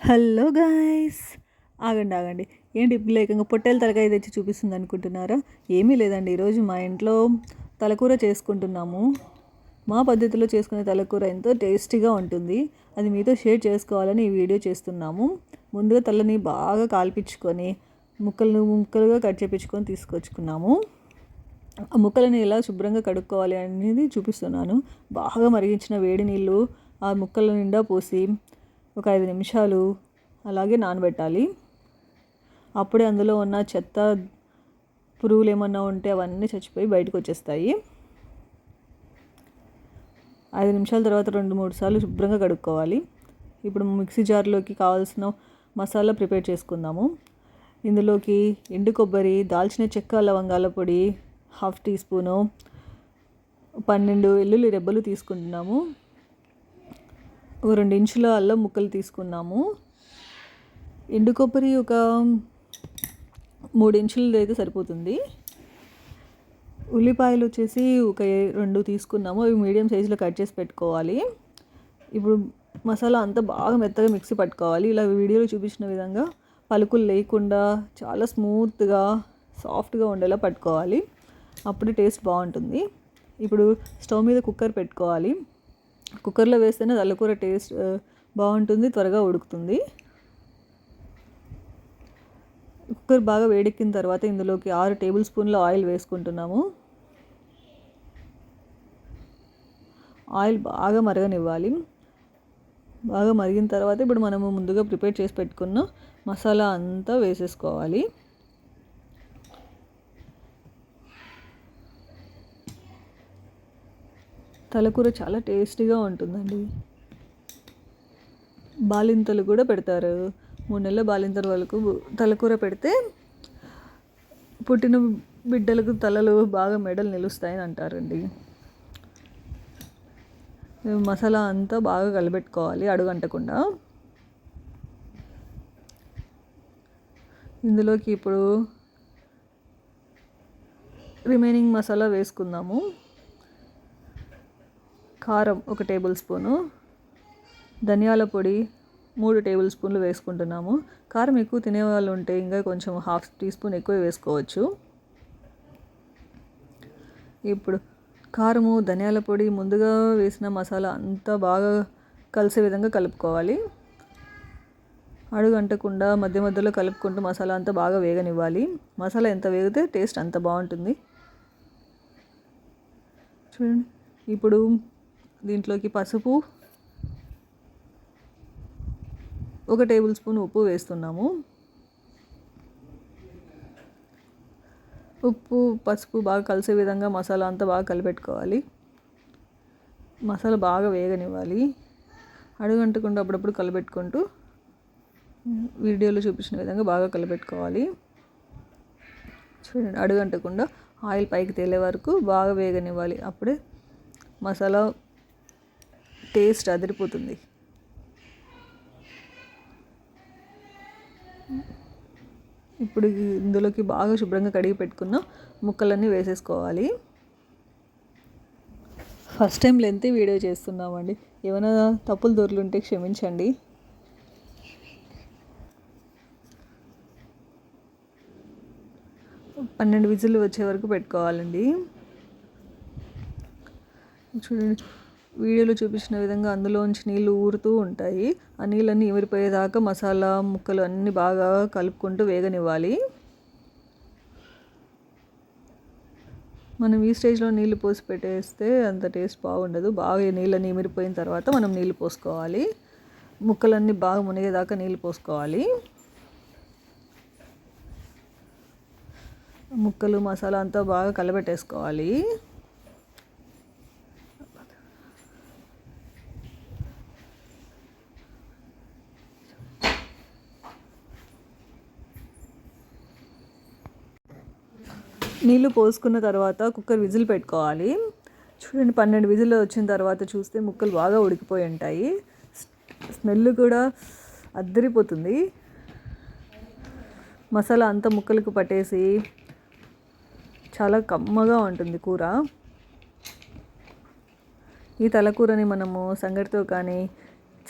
Hello guys, ఆగండి ఆగండి. ఏంటి ఇప్పుడు లేకంగా పొట్టేల తలకాయ తెచ్చి చూపిస్తుంది అనుకుంటున్నారా? ఏమీ లేదండి, ఈరోజు మా ఇంట్లో తలకూర చేసుకుంటున్నాము. మా పద్ధతిలో చేసుకునే తలకూర ఎంతో టేస్టీగా ఉంటుంది. అది మీతో షేర్ చేసుకోవాలని ఈ వీడియో చేస్తున్నాము. ముందుగా తలని బాగా కాల్పించుకొని ముక్కలుగా కట్ చేపించుకొని తీసుకొచ్చుకున్నాము. ఆ ముక్కలని ఎలా శుభ్రంగా కడుక్కోవాలి అనేది చూపిస్తున్నాను. బాగా మరిగించిన వేడి నీళ్ళు ఆ ముక్కల నిండా పోసి ఒక 5 నిమిషాలు అలాగే నానబెట్టాలి. అప్పుడే అందులో ఉన్న చెత్త పురుగులు ఏమన్నా ఉంటే అవన్నీ చచ్చిపోయి బయటకు వచ్చేస్తాయి. 5 నిమిషాల తర్వాత 2-3 సార్లు శుభ్రంగా కడుక్కోవాలి. ఇప్పుడు మిక్సీ జార్లోకి కావాల్సిన మసాలా ప్రిపేర్ చేసుకుందాము. ఇందులోకి ఎండు కొబ్బరి, దాల్చిన చెక్క, లవంగాల పొడి 1/2 టీ స్పూను, 12 వెల్లుల్లి రెబ్బలు తీసుకుంటున్నాము. 2 ఇంచుల అల్లం ముక్కలు తీసుకున్నాము. ఎండు కొబ్బరి ఒక 3 ఇంచులది అయితే సరిపోతుంది. ఉల్లిపాయలు వచ్చేసి ఒక 2 తీసుకున్నాము. అవి మీడియం సైజులో కట్ చేసి పెట్టుకోవాలి. ఇప్పుడు మసాలా అంతా బాగా మెత్తగా మిక్సీ పట్టుకోవాలి. ఇలా వీడియోలో చూపించిన విధంగా పలుకులు లేకుండా చాలా స్మూత్గా సాఫ్ట్గా ఉండేలా పట్టుకోవాలి. అప్పుడు టేస్ట్ బాగుంటుంది. ఇప్పుడు స్టవ్ మీద కుక్కర్ పెట్టుకోవాలి. కుక్కర్లో వేస్తేనే తలకూర టేస్ట్ బాగుంటుంది, త్వరగా ఉడుకుతుంది. కుక్కర్ బాగా వేడెక్కిన తర్వాత ఇందులోకి 6 టేబుల్ స్పూన్ల ఆయిల్ వేసుకుంటున్నాము. ఆయిల్ బాగా మరగనివ్వాలి. బాగా మరిగిన తర్వాత ఇప్పుడు మనము ముందుగా ప్రిపేర్ చేసి పెట్టుకున్న మసాలా అంతా వేసేసుకోవాలి. తలకూర చాలా టేస్టీగా ఉంటుందండి. బాలింతలు కూడా పెడతారు. 3 నెలల బాలింతల వరకు తలకూర పెడితే పుట్టిన బిడ్డలకు తలలు బాగా మెడలు నిలుస్తాయని అంటారండి. మసాలా అంతా బాగా కలిపెట్టుకోవాలి అడుగంటకుండా. ఇందులోకి ఇప్పుడు రిమైనింగ్ మసాలా వేసుకుందాము. కారం 1 టేబుల్ స్పూను, ధనియాల పొడి 3 టేబుల్ స్పూన్లు వేసుకుంటున్నాము. కారం ఎక్కువ తినేవాళ్ళు ఉంటే ఇంకా కొంచెం 1/2 టీ స్పూన్ ఎక్కువ వేసుకోవచ్చు. ఇప్పుడు కారము, ధనియాల పొడి, ముందుగా వేసిన మసాలా అంతా బాగా కలిసే విధంగా కలుపుకోవాలి. అడుగంటకుండా మధ్య మధ్యలో కలుపుకుంటూ మసాలా అంతా బాగా వేగనివ్వాలి. మసాలా ఎంత వేగితే టేస్ట్ అంత బాగుంటుంది. చూడండి, ఇప్పుడు దీంట్లోకి పసుపు, 1 టేబుల్ స్పూన్ ఉప్పు వేస్తున్నాము. ఉప్పు, పసుపు బాగా కలిసే విధంగా మసాలా అంతా బాగా కలిపెట్టుకోవాలి. మసాలా బాగా వేగనివ్వాలి. అడుగంటకుండా అప్పుడప్పుడు కలిపెట్టుకుంటూ వీడియోలో చూపించిన విధంగా బాగా కలిపెట్టుకోవాలి. చూడండి, అడుగంటకుండా ఆయిల్ పైకి తేలే వరకు బాగా వేగనివ్వాలి. అప్పుడే మసాలా టేస్ట్ అదిరిపోతుంది. ఇప్పుడు ఇందులోకి బాగా శుభ్రంగా కడిగి పెట్టుకున్న ముక్కలన్నీ వేసేసుకోవాలి. ఫస్ట్ టైం లెంతీ వీడియో చేస్తున్నామండి. ఏమైనా తప్పులు దొర్లుంటే క్షమించండి. పన్నెండు విజిల్లు వచ్చే వరకు పెట్టుకోవాలండి. చూడండి, వీడియోలో చూపించిన విధంగా అందులోంచి నీళ్ళు ఊరుతూ ఉంటాయి. ఆ నీళ్ళన్నీ ఇమిరిపోయేదాకా మసాలా ముక్కలు అన్నీ బాగా కలుపుకుంటూ వేగనివ్వాలి. మనం ఈ స్టేజ్లో నీళ్ళు పోసి పెట్టేస్తే అంత టేస్ట్ బాగుండదు. బాగా నీళ్ళని ఇమిరిపోయిన తర్వాత మనం నీళ్ళు పోసుకోవాలి. ముక్కలన్నీ బాగా మునిగేదాకా నీళ్ళు పోసుకోవాలి. ముక్కలు మసాలా అంతా బాగా కలబెట్టేసుకోవాలి. నీళ్ళు పోసుకున్న తర్వాత కుక్కర్ విజిల్ పెట్టుకోవాలి. చూడండి, 12 విజిల్ వచ్చిన తర్వాత చూస్తే ముక్కలు బాగా ఉడికిపోయి ఉంటాయి. స్మెల్ కూడా అద్దరిపోతుంది. మసాలా అంతా ముక్కలకు పట్టేసి చాలా కమ్మగా ఉంటుంది కూర. ఈ తలకూరని మనము సంగటితో కానీ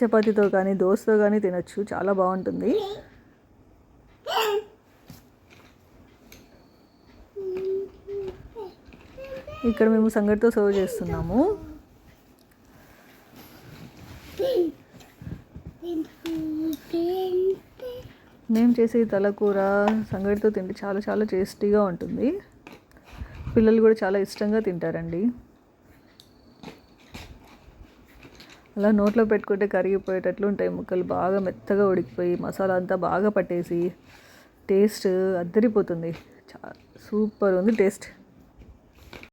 చపాతీతో కానీ దోశతో కానీ తినొచ్చు, చాలా బాగుంటుంది. ఇక్కడ మేము సంగటితో సర్వ్ చేస్తున్నాము. నేను చేసే తలకూర సంగటితో తింటే చాలా చాలా టేస్టీగా ఉంటుంది. పిల్లలు కూడా చాలా ఇష్టంగా తింటారండి. అలా నోట్లో పెట్టుకుంటే కరిగిపోయేటట్లు ఉంటాయి ముక్కలు, బాగా మెత్తగా ఉడికిపోయి మసాలా అంతా బాగా పట్టేసి టేస్ట్ అద్దరిపోతుంది. సూపర్ ఉంది టేస్ట్.